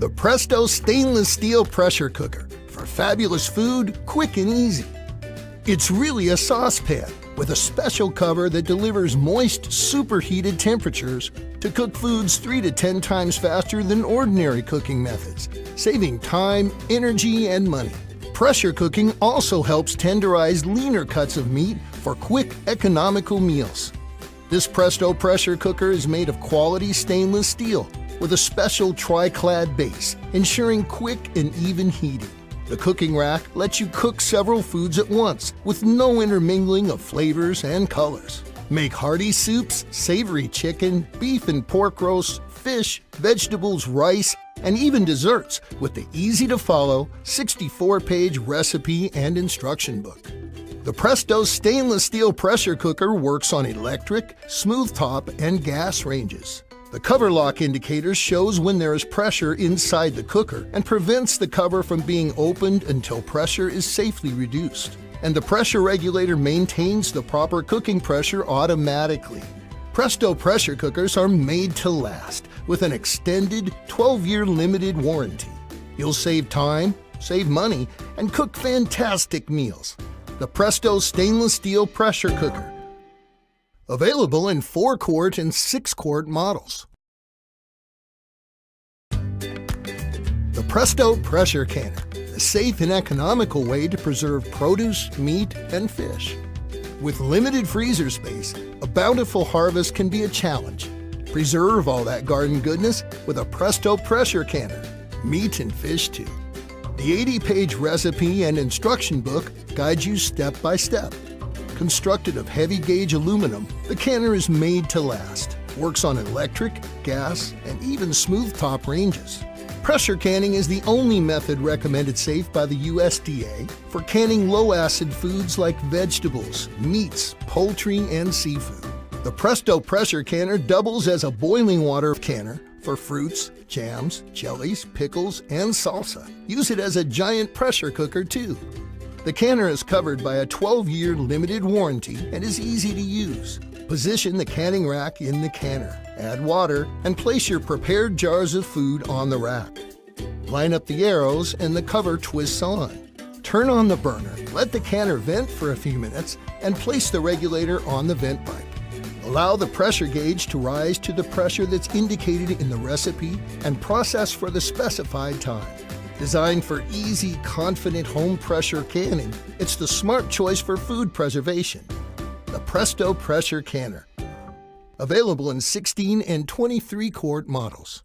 The Presto stainless steel pressure cooker for fabulous food, quick and easy. It's really a saucepan with a special cover that delivers moist, superheated temperatures to cook foods 3 to 10 times faster than ordinary cooking methods, saving time, energy, and money. Pressure cooking also helps tenderize leaner cuts of meat for quick, economical meals. This Presto pressure cooker is made of quality stainless steel with a special tri-clad base, ensuring quick and even heating. The cooking rack lets you cook several foods at once with no intermingling of flavors and colors. Make hearty soups, savory chicken, beef and pork roasts, fish, vegetables, rice, and even desserts with the easy-to-follow 64-page recipe and instruction book. The Presto stainless steel pressure cooker works on electric, smooth top, and gas ranges. The cover lock indicator shows when there is pressure inside the cooker and prevents the cover from being opened until pressure is safely reduced. And the pressure regulator maintains the proper cooking pressure automatically. Presto pressure cookers are made to last with an extended 12-year limited warranty. You'll save time, save money, and cook fantastic meals. The Presto stainless steel pressure cooker. Available in 4-quart and 6-quart models. The Presto pressure canner, a safe and economical way to preserve produce, meat, and fish. With limited freezer space, a bountiful harvest can be a challenge. Preserve all that garden goodness with a Presto pressure canner. Meat and fish too. The 80-page recipe and instruction book guides you step by step. Constructed of heavy-gauge aluminum, the canner is made to last. Works on electric, gas, and even smooth-top ranges. Pressure canning is the only method recommended safe by the USDA for canning low-acid foods like vegetables, meats, poultry, and seafood. The Presto pressure canner doubles as a boiling water canner for fruits, jams, jellies, pickles, and salsa. Use it as a giant pressure cooker, too. The canner is covered by a 12-year limited warranty and is easy to use. Position the canning rack in the canner, add water, and place your prepared jars of food on the rack. Line up the arrows and the cover twists on. Turn on the burner, let the canner vent for a few minutes, and place the regulator on the vent pipe. Allow the pressure gauge to rise to the pressure that's indicated in the recipe and process for the specified time. Designed for easy, confident home pressure canning, it's the smart choice for food preservation. The Presto pressure canner. Available in 16 and 23-quart models.